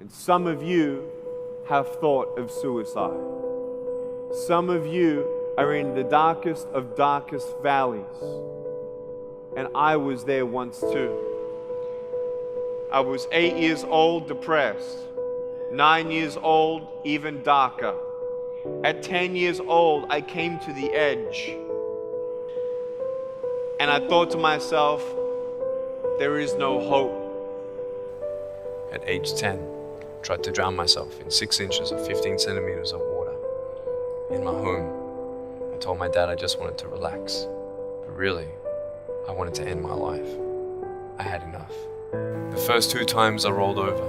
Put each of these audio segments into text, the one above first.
And some of you have thought of suicide. Some of you are in the darkest of darkest valleys. And I was there once too. I was 8 years old, depressed. 9 years old, even darker. At 10 years old, I came to the edge. And I thought to myself, there is no hope. At age 10, tried to drown myself in 6 inches or 15 centimeters of water. In my home, I told my dad I just wanted to relax. But really, I wanted to end my life. I had enough. The first 2 times I rolled over,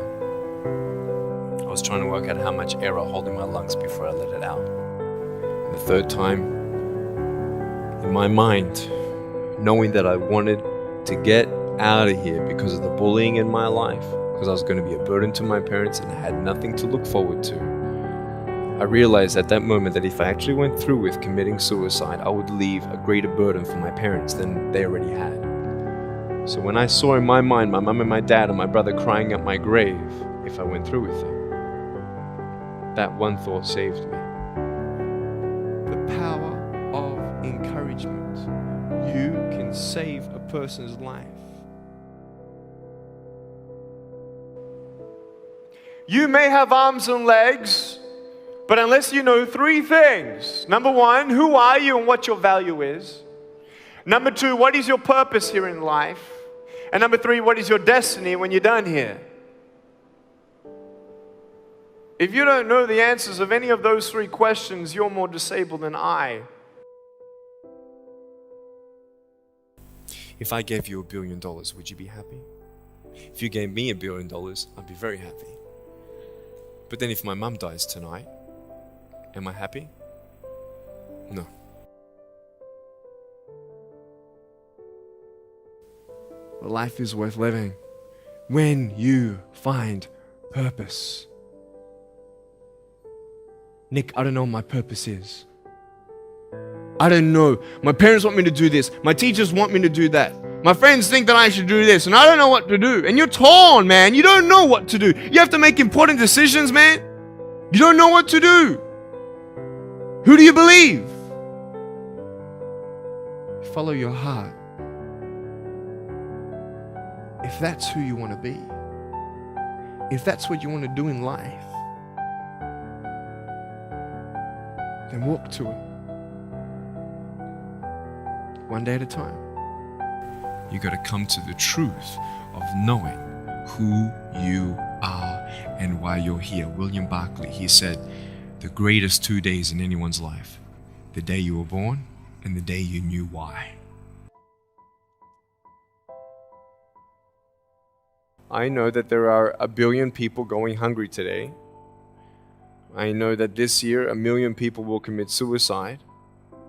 I was trying to work out how much air I hold in my lungs before I let it out. And the third time, in my mind, knowing that I wanted to get out of here because of the bullying in my life, because I was going to be a burden to my parents and I had nothing to look forward to, I realized at that moment that if I actually went through with committing suicide, I would leave a greater burden for my parents than they already had. So when I saw in my mind my mum and my dad and my brother crying at my grave if I went through with it, that one thought saved me. The power of encouragement. You can save a person's life. You may have arms and legs, but unless you know 3 things. Number 1, who are you and what your value is? Number 2, what is your purpose here in life? And number 3, what is your destiny when you're done here? If you don't know the answers of any of those 3 questions, you're more disabled than I. If I gave you $1 billion, would you be happy? If you gave me $1 billion, I'd be very happy. But then if my mum dies tonight, am I happy? No. Life is worth living when you find purpose. Nick, I don't know what my purpose is. I don't know. My parents want me to do this. My teachers want me to do that. My friends think that I should do this, and I don't know what to do. And you're torn, man. You don't know what to do. You have to make important decisions, man. You don't know what to do. Who do you believe? Follow your heart. If that's who you want to be, if that's what you want to do in life, then walk to it. One day at a time. You got to come to the truth of knowing who you are and why you're here. William Barclay, he said, the greatest 2 days in anyone's life, the day you were born and the day you knew why. I know that there are 1 billion people going hungry today. I know that this year 1 million people will commit suicide.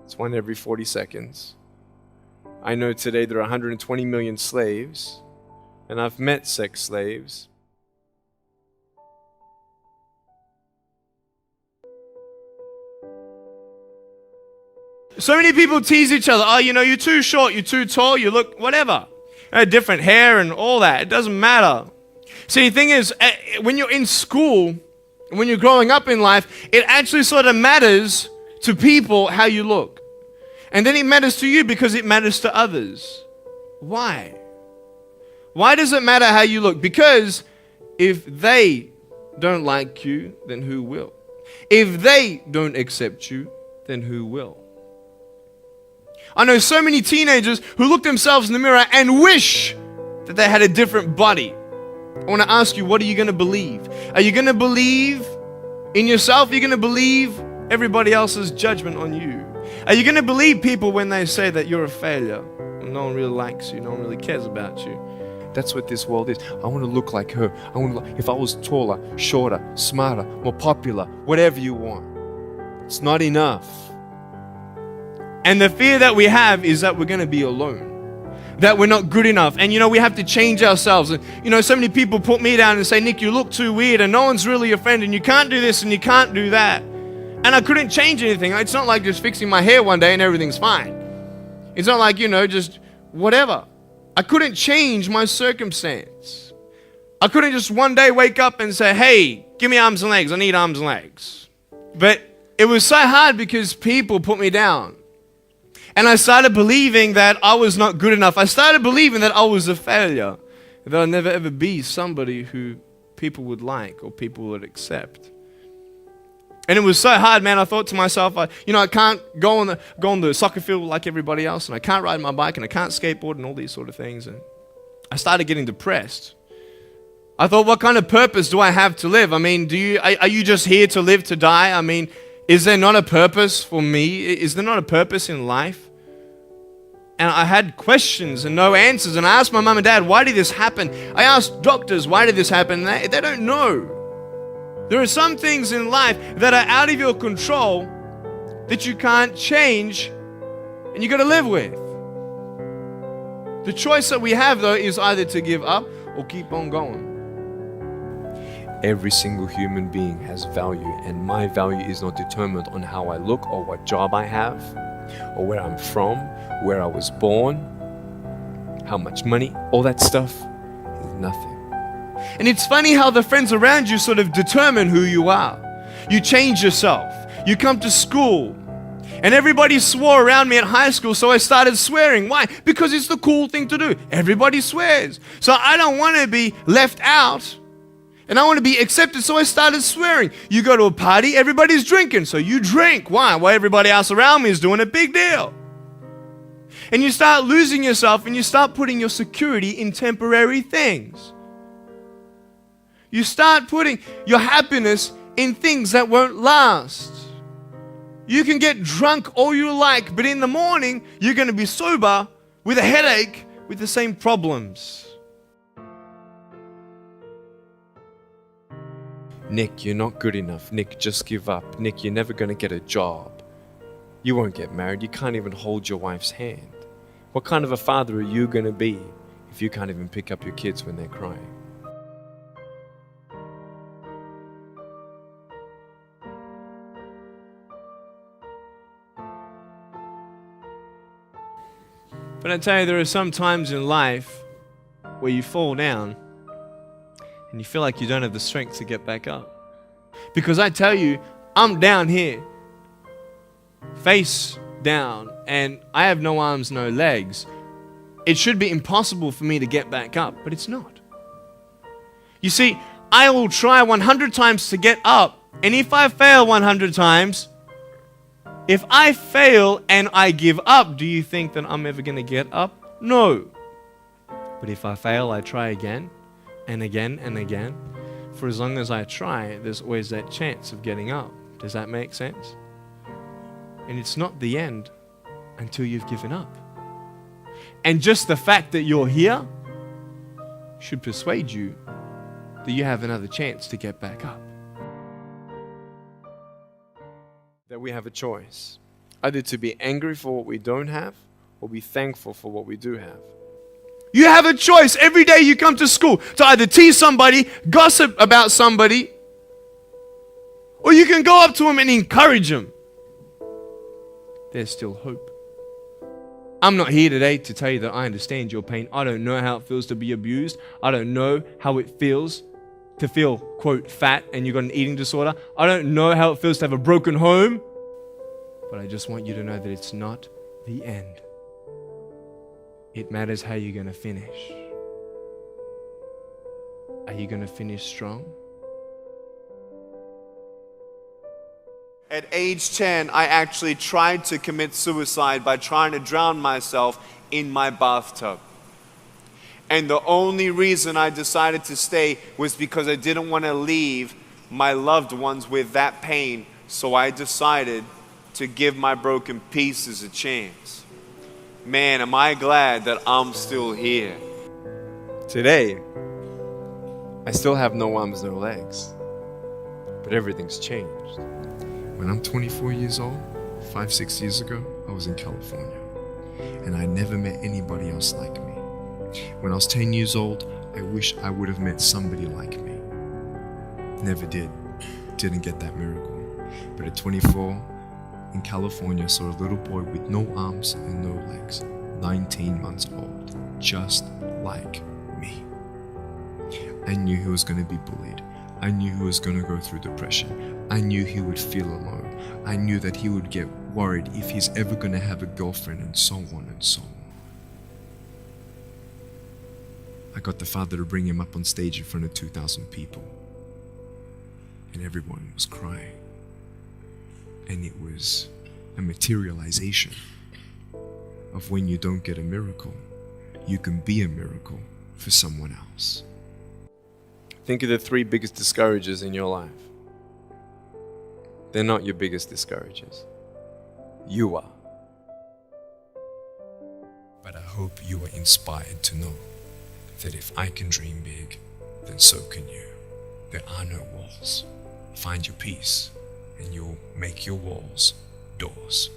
It's 1 every 40 seconds. I know today there are 120 million slaves, and I've met sex slaves. So many people tease each other. Oh, you know, you're too short, you're too tall, you look whatever. Different hair and all that. It doesn't matter. See, the thing is, when you're in school, when you're growing up in life, it actually sort of matters to people how you look. And then it matters to you because it matters to others. Why? Why does it matter how you look? Because if they don't like you, then who will? If they don't accept you, then who will? I know so many teenagers who look themselves in the mirror and wish that they had a different body. I want to ask you, what are you going to believe? Are you going to believe in yourself? Are you going to believe everybody else's judgment on you? Are you going to believe people when they say that you're a failure? No one really likes you. No one really cares about you. That's what this world is. I want to look like her. If I was taller, shorter, smarter, more popular, whatever you want. It's not enough. And the fear that we have is that we're going to be alone, that we're not good enough. And, we have to change ourselves. And, so many people put me down and say, Nick, you look too weird and no one's really your friend and you can't do this and you can't do that. And I couldn't change anything. It's not like just fixing my hair one day and everything's fine. It's not like, just whatever. I couldn't change my circumstance. I couldn't just one day wake up and say, hey, give me arms and legs. I need arms and legs. But it was so hard because people put me down. And I started believing that I was not good enough. I started believing that I was a failure. That I'd never ever be somebody who people would like or people would accept. And it was so hard, man. I thought to myself, I can't go on the soccer field like everybody else, and I can't ride my bike, and I can't skateboard, and all these sort of things. And I started getting depressed. I thought, what kind of purpose do I have to live? I mean, are you just here to live to die? I mean, is there not a purpose for me? Is there not a purpose in life? And I had questions and no answers. And I asked my mum and dad, why did this happen? I asked doctors, why did this happen? And they don't know. There are some things in life that are out of your control that you can't change and you got to live with. The choice that we have, though, is either to give up or keep on going. Every single human being has value, and my value is not determined on how I look or what job I have or where I'm from, where I was born, how much money, all that stuff is nothing. And it's funny how the friends around you sort of determine who you are. You change yourself. You come to school. And everybody swore around me at high school, so I started swearing. Why? Because it's the cool thing to do. Everybody swears. So I don't want to be left out. And I want to be accepted, so I started swearing. You go to a party, everybody's drinking, so you drink. Why? Well, everybody else around me is doing a big deal. And you start losing yourself, and you start putting your security in temporary things. You start putting your happiness in things that won't last. You can get drunk all you like, but in the morning, you're going to be sober with a headache with the same problems. Nick, you're not good enough. Nick, just give up. Nick, you're never going to get a job. You won't get married. You can't even hold your wife's hand. What kind of a father are you going to be if you can't even pick up your kids when they're crying? But I tell you, there are some times in life where you fall down and you feel like you don't have the strength to get back up. Because I tell you, I'm down here, face down, and I have no arms, no legs. It should be impossible for me to get back up, but it's not. You see, I will try 100 times to get up, and if I fail 100 times, if I fail and I give up, do you think that I'm ever going to get up? No. But if I fail, I try again and again and again. For as long as I try, there's always that chance of getting up. Does that make sense? And it's not the end until you've given up. And just the fact that you're here should persuade you that you have another chance to get back up. That we have a choice, either to be angry for what we don't have or be thankful for what we do have. You have a choice every day you come to school to either tease somebody, gossip about somebody, or you can go up to them and encourage them. There's still hope. I'm not here today to tell you that I understand your pain. I don't know how it feels to be abused. I don't know how it feels to feel, quote, fat and you've got an eating disorder. I don't know how it feels to have a broken home. But I just want you to know that it's not the end. It matters how you're going to finish. Are you going to finish strong? At age 10, I actually tried to commit suicide by trying to drown myself in my bathtub. And the only reason I decided to stay was because I didn't want to leave my loved ones with that pain. So I decided to give my broken pieces a chance. Man, am I glad that I'm still here. Today, I still have no arms, no legs, but everything's changed. When I'm 24 years old, 5-6 years ago, I was in California, and I never met anybody else like me. When I was 10 years old, I wish I would have met somebody like me. Never did. Didn't get that miracle. But at 24, in California, I saw a little boy with no arms and no legs, 19 months old, just like me. I knew he was going to be bullied. I knew he was going to go through depression. I knew he would feel alone. I knew that he would get worried if he's ever going to have a girlfriend, and so on and so on. I got the father to bring him up on stage in front of 2,000 people. And everyone was crying. And it was a materialization of when you don't get a miracle, you can be a miracle for someone else. Think of the 3 biggest discouragers in your life. They're not your biggest discouragers. You are. But I hope you are inspired to know that if I can dream big, then so can you. There are no walls. Find your peace, and you'll make your walls doors.